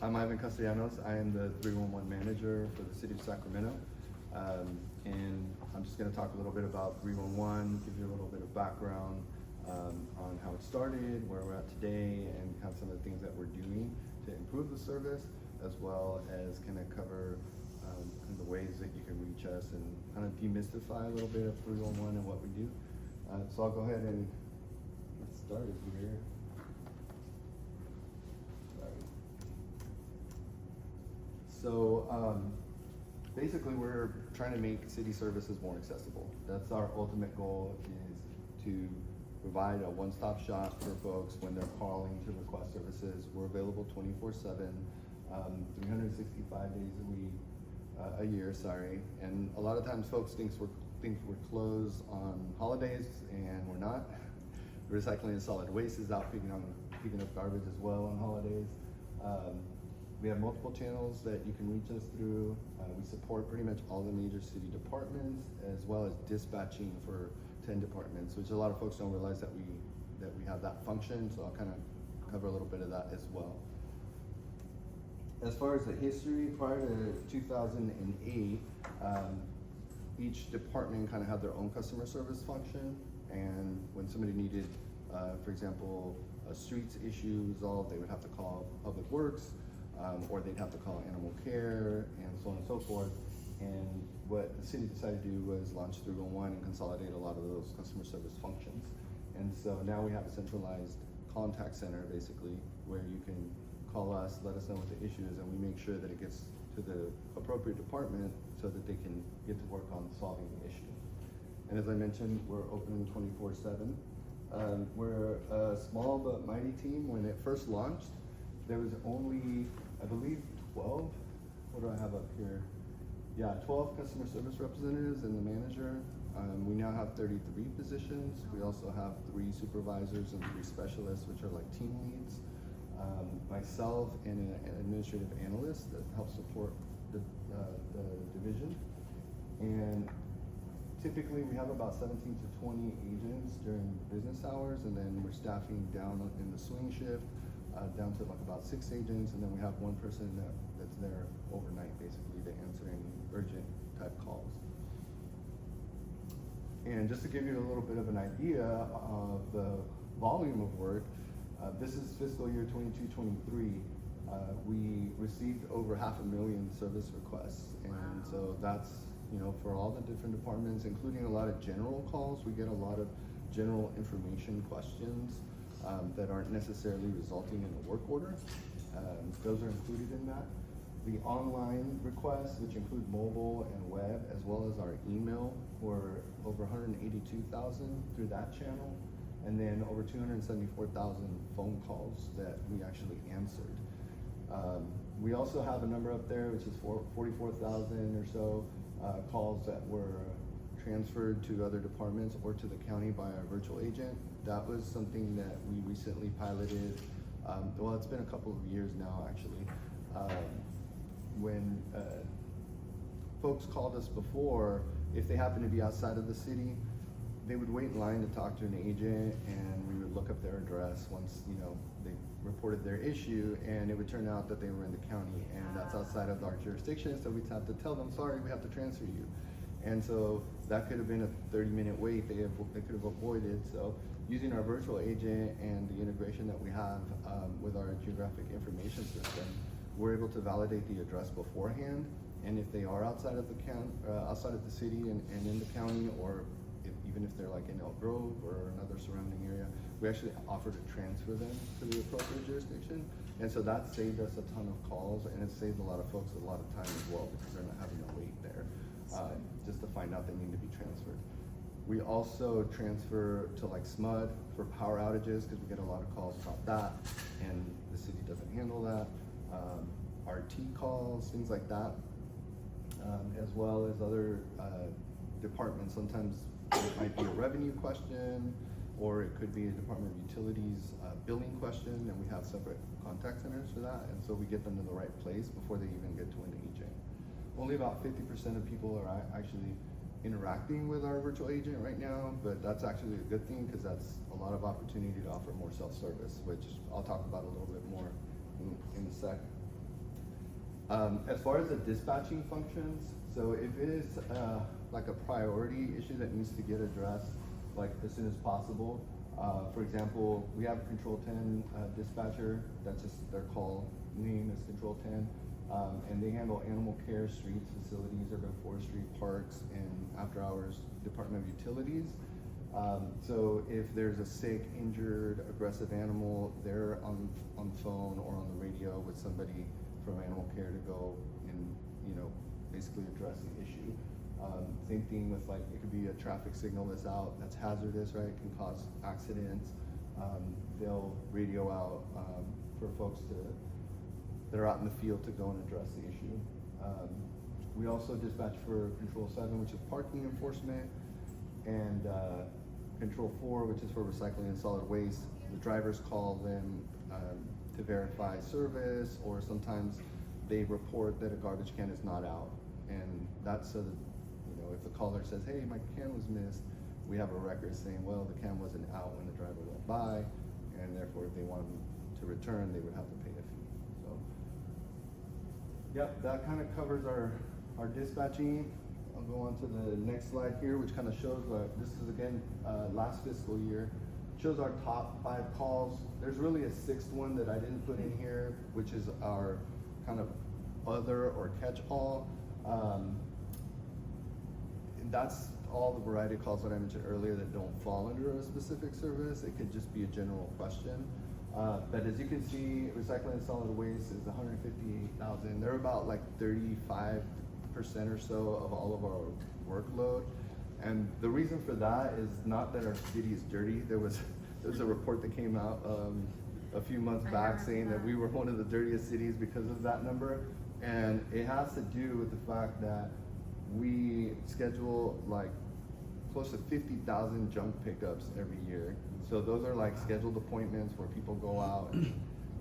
I'm Ivan Castellanos. I am the 311 manager for the city of Sacramento. And I'm just going to talk a little bit about 311, give you a little bit of background on how it started, where we're at today, and kind of some of the things that we're doing to improve the service, as well as kind of cover the ways that you can reach us and kind of demystify a little bit of 311 and what we do. So I'll go ahead and get started here. So basically we're trying to make city services more accessible. That's our ultimate goal, is to provide a one-stop shop for folks when they're calling to request services. We're available 24/7, 365 days a year, and a lot of times folks think we're closed on holidays, and we're not. Recycling and solid waste is out picking up garbage as well on holidays. We have multiple channels that you can reach us through. We support pretty much all the major city departments, as well as dispatching for 10 departments, which a lot of folks don't realize that we have that function. So I'll kind of cover a little bit of that as well. As far as the history, prior to 2008, each department kind of had their own customer service function, and when somebody needed, for example, a streets issue resolved, they would have to call Public Works, or they'd have to call Animal Care, and so on and so forth. And what the city decided to do was launch 311 and consolidate a lot of those customer service functions. And so now we have a centralized contact center, basically, where you can call us, let us know what the issue is, and we make sure that it gets to the appropriate department so that they can get to work on solving the issue. And as I mentioned, we're open 24/7. We're a small but mighty team. When it first launched, there was only, I believe, 12. What do I have up here? Yeah, 12 customer service representatives and the manager. We now have 33 positions. We also have 3 supervisors and 3 specialists, which are like team leads. Myself and an administrative analyst that helps support the division. And typically we have about 17 to 20 agents during business hours, and then we're staffing down in the swing shift down to like about 6 agents, and then we have 1 person that's there overnight, basically, to answer any urgent type calls. And just to give you a little bit of an idea of the volume of work, this is fiscal year 22-23. We received over 500,000 service requests, and so that's, for all the different departments, including a lot of general calls. We get a lot of general information questions that aren't necessarily resulting in a work order. Those are included in that. The online requests, which include mobile and web, as well as our email, were over 182,000 through that channel, and then over 274,000 phone calls that we actually answered. We also have a number up there, which is 44,000 or so calls that were transferred to other departments or to the county by our virtual agent. That was something that we recently piloted. Well, it's been a couple of years now, actually. When folks called us before, if they happened to be outside of the city, they would wait in line to talk to an agent, and we would look up their address once they reported their issue, and it would turn out that they were in the county, and that's outside of our jurisdiction, so we'd have to tell them, sorry, we have to transfer you. And so that could have been a 30-minute wait they could have avoided. So using our virtual agent and the integration that we have with our geographic information system, we're able to validate the address beforehand, and if they are outside of the outside of the city and in the county, or even if they're like in Elk Grove or another surrounding area, we actually offer to transfer them to the appropriate jurisdiction. And so that saved us a ton of calls, and it saved a lot of folks a lot of time as well, because they're not having to wait there just to find out they need to be transferred. We also transfer to like SMUD for power outages, because we get a lot of calls about that, and the city doesn't handle that. RT calls, things like that, as well as other departments. Sometimes it might be a revenue question, or it could be a Department of Utilities billing question, and we have separate contact centers for that, and so we get them to the right place before they even get to an agent. Only about 50% of people are actually interacting with our virtual agent right now, but that's actually a good thing, because that's a lot of opportunity to offer more self-service, which I'll talk about a little bit more in a sec. As far as the dispatching functions, so if it is like a priority issue that needs to get addressed like as soon as possible, for example, we have a Control 10 dispatcher, that's just their call name is Control 10, and they handle animal care, streets, facilities, urban forestry, parks, and after hours Department of Utilities. So if there's a sick, injured, aggressive animal, they're on the phone or on the radio with somebody from animal care to go and, you know, basically address the issue. Same thing with, like, it could be a traffic signal that's out, that's hazardous, right? It can cause accidents. They'll radio out for folks that are out in the field to go and address the issue. We also dispatch for Control 7, which is parking enforcement, and Control 4, which is for recycling and solid waste. The drivers call them to verify service, or sometimes they report that a garbage can is not out. And that's so that, you know, if the caller says, hey, my can was missed, we have a record saying, well, the can wasn't out when the driver went by, and therefore if they wanted to return, they would have to pay a fee. So, yep, that kind of covers our dispatching. I'll go on to the next slide here, which kind of shows, this is again, last fiscal year. Shows our top 5 calls. There's really a 6th one that I didn't put in here, which is our kind of other or catch-all. That's all the variety of calls that I mentioned earlier that don't fall under a specific service. It could just be a general question. But as you can see, recycling and solid waste is 158,000. They're about like 35% or so of all of our workload. And the reason for that is not that our city is dirty. There was a report that came out a few months back saying that we were one of the dirtiest cities because of that number. And it has to do with the fact that we schedule like close to 50,000 junk pickups every year. So those are like scheduled appointments where people go out and,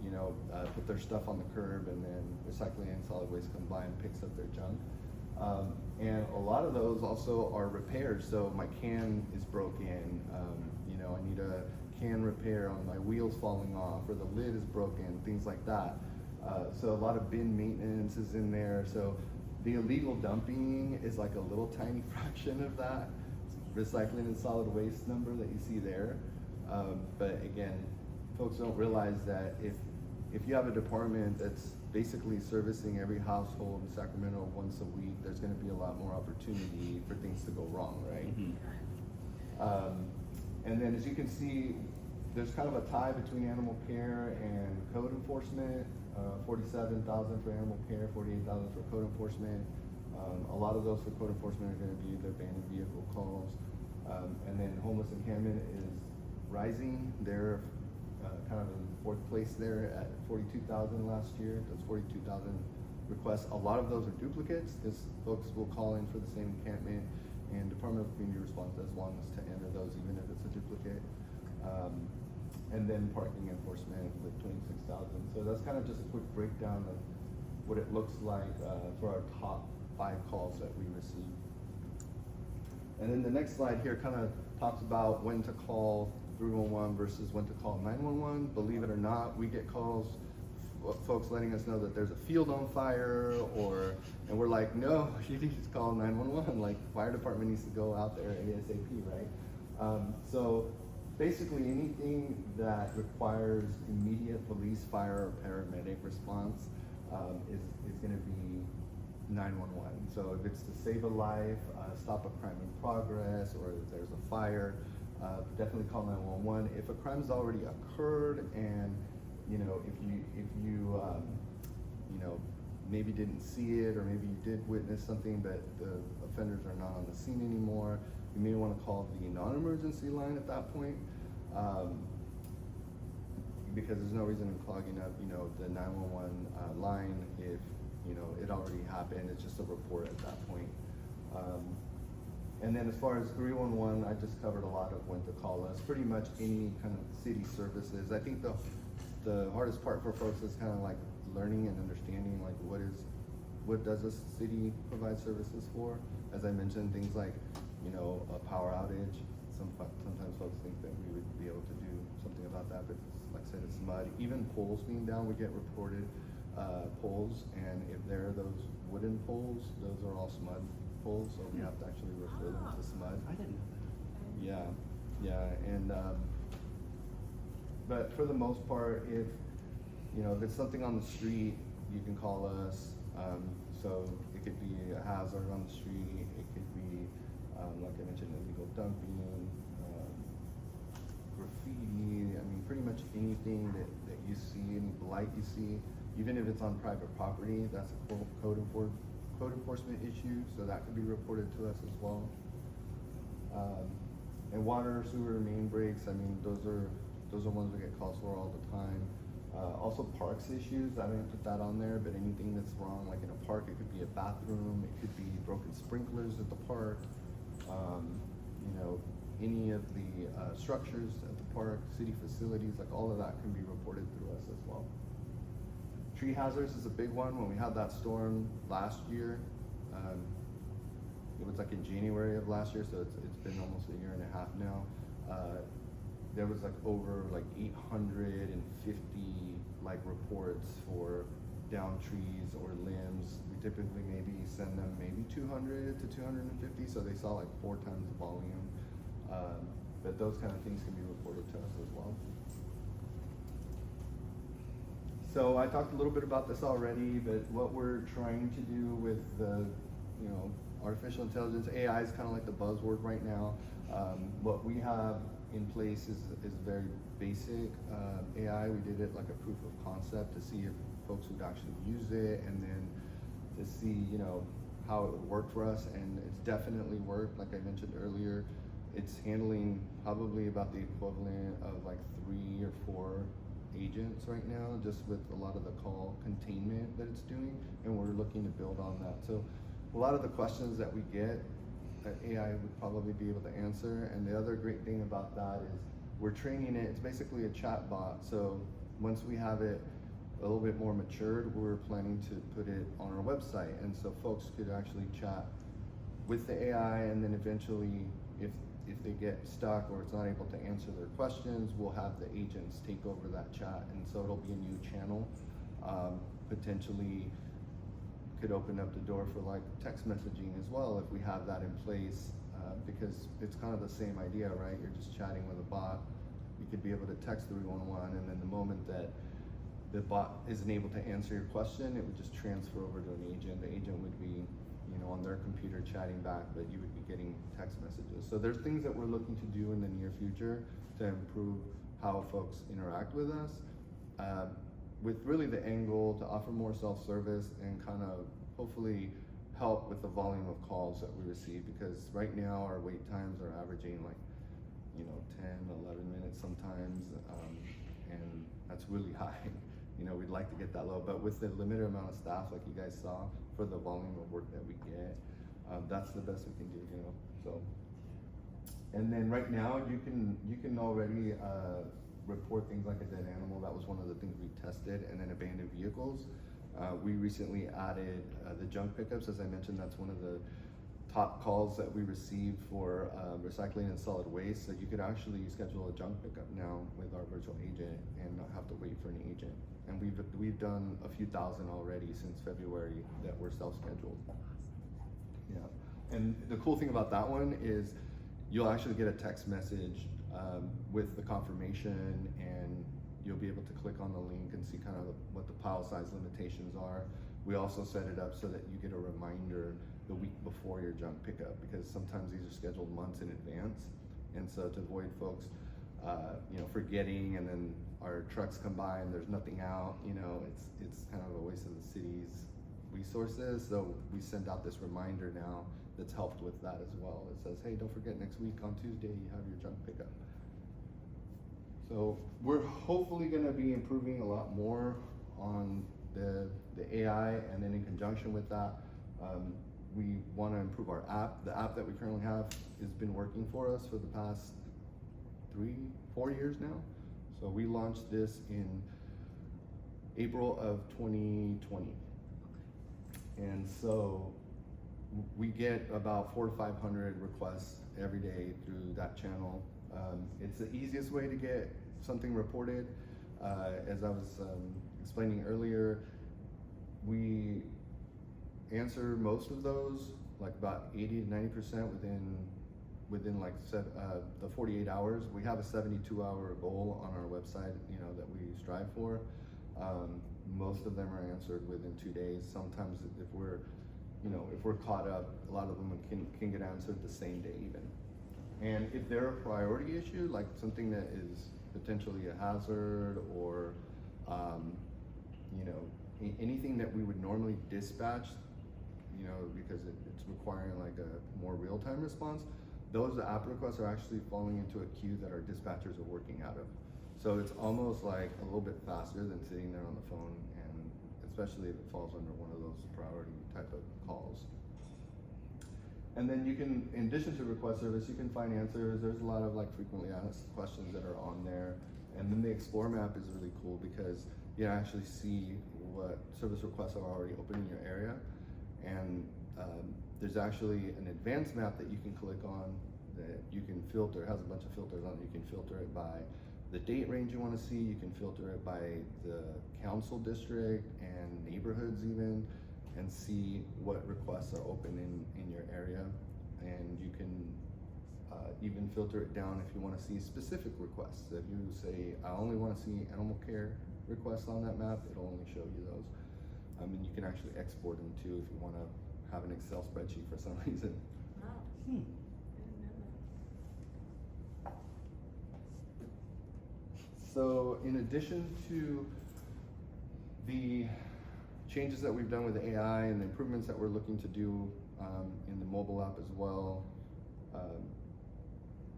you know, put their stuff on the curb, and then recycling and solid waste come by and picks up their junk. And a lot of those also are repairs. So my can is broken, you know, I need a can repair on my wheels falling off, or the lid is broken, things like that. So a lot of bin maintenance is in there. So the illegal dumping is like a little tiny fraction of that recycling and solid waste number that you see there. But again, folks don't realize that if you have a department that's basically servicing every household in Sacramento once a week, there's going to be a lot more opportunity for things to go wrong, right? Mm-hmm. And then as you can see, there's kind of a tie between animal care and code enforcement. 47,000 for animal care, 48,000 for code enforcement. A lot of those for code enforcement are going to be the abandoned vehicle calls. And then homeless encampment is rising. They're kind of in 4th place there at 42,000 last year. That's 42,000 requests. A lot of those are duplicates, because folks will call in for the same encampment, and Department of Community Response does want us to enter those even if it's a duplicate. And then parking enforcement with 26,000. So that's kind of just a quick breakdown of what it looks like for our top 5 calls that we receive. And then the next slide here kind of talks about when to call 311 versus when to call 911. Believe it or not, we get calls, folks letting us know that there's a field on fire, and we're like, no, you need to call 911. Like, fire department needs to go out there ASAP, right? So basically anything that requires immediate police, fire, or paramedic response is going to be 911. So if it's to save a life, stop a crime in progress, or if there's a fire, definitely call 911. If a crime's already occurred, and you know, if you you know, maybe didn't see it, or maybe you did witness something, but the offenders are not on the scene anymore, you may want to call the non-emergency line at that point, because there's no reason in clogging up, you know, the 911 line if, you know, it already happened. It's just a report at that point. And then as far as 311, I just covered a lot of when to call us. Pretty much any kind of city services. I think the hardest part for folks is kind of like learning and understanding, like what does a city provide services for? As I mentioned, things like, you know, a power outage. Sometimes folks think that we would be able to do something about that, but like I said, it's mud. Even poles being down, we get reported poles, and if they're those wooden poles, those are all SMUD poles, so we have to actually refer them to SMUD. I didn't know that. Yeah, and but for the most part, if it's something on the street, you can call us. So it could be a hazard on the street. It could be, like I mentioned, illegal dumping, graffiti. I mean, pretty much anything that you see, any blight you see, even if it's on private property, that's a code enforcement issue. So that could be reported to us as well. And water, sewer, main breaks. I mean, those are ones we get calls for all the time. Also parks issues, I didn't put that on there, but anything that's wrong, like in a park, it could be a bathroom, it could be broken sprinklers at the park, any of the structures at the park, city facilities, like all of that can be reported through us as well. Tree hazards is a big one. When we had that storm last year, it was like in January of last year, so it's been almost a year and a half now. There was like over 850 reports for down trees or limbs. We typically maybe send them maybe 200 to 250, so they saw like 4 times the volume. But those kind of things can be reported to us as well. So I talked a little bit about this already, but what we're trying to do with the, artificial intelligence, AI is kind of like the buzzword right now. What we have in place is very basic AI. We did it like a proof of concept to see if folks would actually use it, and then to see how it would work for us, and it's definitely worked. Like I mentioned earlier, it's handling probably about the equivalent of like 3 or 4 agents right now, just with a lot of the call containment that it's doing, and we're looking to build on that. So a lot of the questions that we get, AI would probably be able to answer. And the other great thing about that is we're training it. It's basically a chat bot. So once we have it a little bit more matured, we're planning to put it on our website, and so folks could actually chat with the AI, and then eventually if they get stuck or it's not able to answer their questions, we'll have the agents take over that chat, and so it'll be a new channel. Potentially could open up the door for like text messaging as well if we have that in place, because it's kind of the same idea, right? You're just chatting with a bot. You could be able to text 311, and then the moment that the bot isn't able to answer your question, it would just transfer over to an agent. The agent would be on their computer chatting back, but you would be getting text messages. So there's things that we're looking to do in the near future to improve how folks interact with us, with really the end goal to offer more self-service and kind of hopefully help with the volume of calls that we receive, because right now our wait times are averaging like 10, 11 minutes sometimes, and that's really high. We'd like to get that low, but with the limited amount of staff, like you guys saw, for the volume of work that we get, that's the best we can do. So, and then right now you can already report things like a dead animal. That was one of the things we tested, and then abandoned vehicles. We recently added the junk pickups. As I mentioned, that's one of the top calls that we receive for recycling and solid waste. So you could actually schedule a junk pickup now with our virtual agent and not have to wait for an agent. And we've done a few thousand already since February that were self-scheduled. Yeah, and the cool thing about that one is you'll actually get a text message with the confirmation, and you'll be able to click on the link and see kind of what the pile size limitations are. We also set it up so that you get a reminder the week before your junk pickup, because sometimes these are scheduled months in advance, and so to avoid folks forgetting, and then our trucks come by and there's nothing out, it's kind of a waste of the city's resources. So we send out this reminder now that's helped with that as well. It says, hey, don't forget, next week on Tuesday you have your junk pickup. So we're hopefully going to be improving a lot more on the AI, and then in conjunction with that, we want to improve our app. The app that we currently have has been working for us for the past 3-4 years now. So we launched this in April of 2020. And so we get about 400 to 500 requests every day through that channel. It's the easiest way to get something reported. As I was explaining earlier, We answer most of those, like about 80 to 90% within like the 48 hours. We have a 72-hour goal on our website, that we strive for. Most of them are answered within 2 days. Sometimes if we're caught up, a lot of them can get answered the same day even. And if they're a priority issue, like something that is potentially a hazard or anything that we would normally dispatch, because it's requiring like a more real-time response, those app requests are actually falling into a queue that our dispatchers are working out of. So it's almost like a little bit faster than sitting there on the phone, and especially if it falls under one of those priority type of calls. And then you can, in addition to request service, you can find answers. There's a lot of like frequently asked questions that are on there. And then the Explore map is really cool because you actually see what service requests are already open in your area. And there's actually an advanced map that you can click on that you can filter. It has a bunch of filters on it. You can filter it by the date range you want to see. You can filter it by the council district and neighborhoods even, and see what requests are open in your area. And you can even filter it down if you want to see specific requests. If you say, I only want to see animal care requests on that map, it'll only show you those. And you can actually export them too if you want to have an Excel spreadsheet for some reason. Wow. I didn't know that. So in addition to the changes that we've done with AI and the improvements that we're looking to do in the mobile app as well,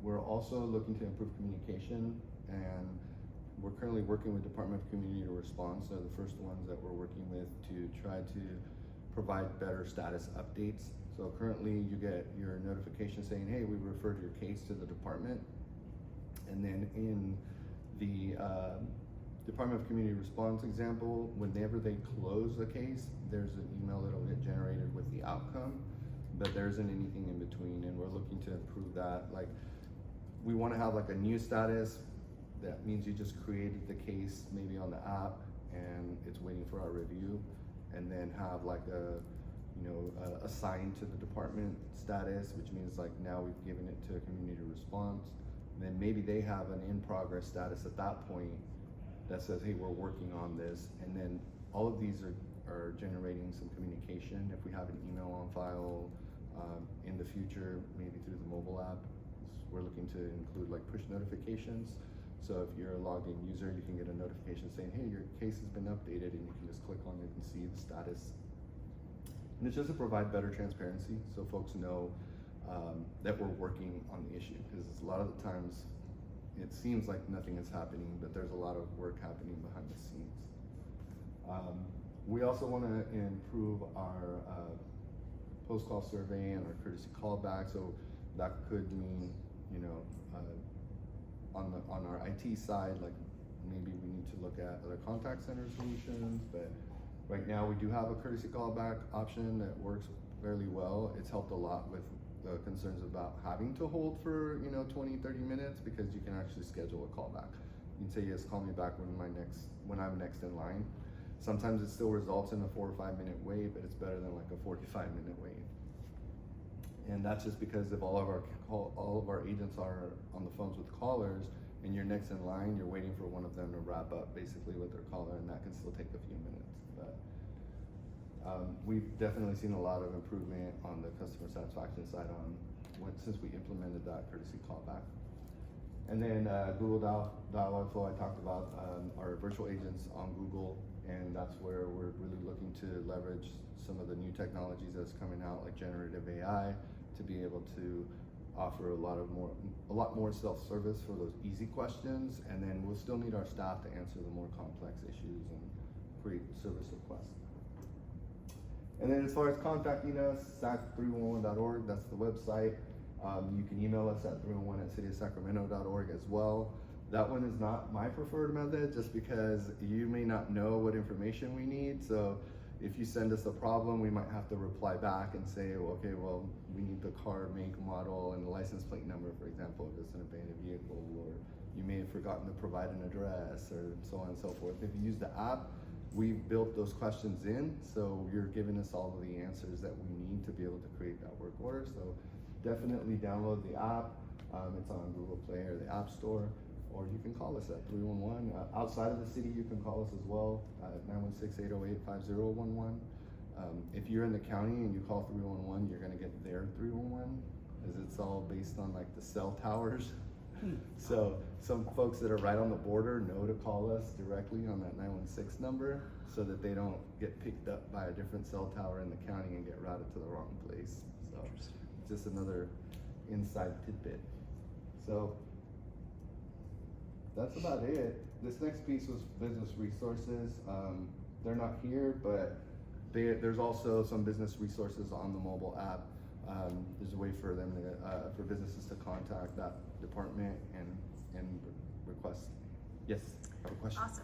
we're also looking to improve communication, and we're currently working with Department of Community Response. They're the first ones that we're working with to try to provide better status updates. So currently you get your notification saying, hey, we referred your case to the department. And then in the Department of Community Response example, whenever they close a case, there's an email that'll get generated with the outcome, but there isn't anything in between, and we're looking to improve that. Like, we want to have like a new status. That means you just created the case maybe on the app and it's waiting for our review, and then have like assigned to the department status, which means like now we've given it to a community response. And then maybe they have an in progress status at that point that says, hey, we're working on this. And then all of these are generating some communication. If we have an email on file in the future, maybe through the mobile app, we're looking to include like push notifications. So if you're a logged in user, you can get a notification saying, hey, your case has been updated, and you can just click on it and see the status. And it's just to provide better transparency so folks know that we're working on the issue, because a lot of the times it seems like nothing is happening, but there's a lot of work happening behind the scenes. We also want to improve our post-call survey and our courtesy callback. So that could mean, on our IT side, like maybe we need to look at other contact center solutions, but right now we do have a courtesy callback option that works fairly well. It's helped a lot with the concerns about having to hold for 20, 30 minutes, because you can actually schedule a callback. You can say, yes, call me back when I'm next in line. Sometimes it still results in a 4 or 5 minute wait, but it's better than like a 45-minute wait. And that's just because if all of our agents are on the phones with callers, and you're next in line, you're waiting for one of them to wrap up basically with their caller, and that can still take a few minutes. But we've definitely seen a lot of improvement on the customer satisfaction side since we implemented that courtesy callback. And then Google Dialog Flow, I talked about our virtual agents on Google, and that's where we're really looking to leverage some of the new technologies that's coming out, like generative AI, to be able to offer a lot more self-service for those easy questions, and then we'll still need our staff to answer the more complex issues and create service requests. And then as far as contacting us, sac311.org, that's the website. You can email us at 311@cityofsacramento.org as well. That one is not my preferred method, just because you may not know what information we need. So if you send us a problem, we might have to reply back and say, okay, well, we need the car make, model, and the license plate number, for example, if it's an abandoned vehicle, or you may have forgotten to provide an address, or so on and so forth. If you use the app, we've built those questions in, so you're giving us all of the answers that we need to be able to create that work order. So definitely download the app. It's on Google Play or the App Store, or you can call us at 311. Outside of the city, you can call us as well at 916-808-5011. If you're in the county and you call 311, you're gonna get their 311, as it's all based on like the cell towers. So some folks that are right on the border know to call us directly on that 916 number so that they don't get picked up by a different cell tower in the county and get routed to the wrong place. So just another inside tidbit. So that's about it. This next piece was business resources. They're not here, but there's also some business resources on the mobile app. There's a way for them to, for businesses to contact that department and request. Yes, I have a question. Awesome.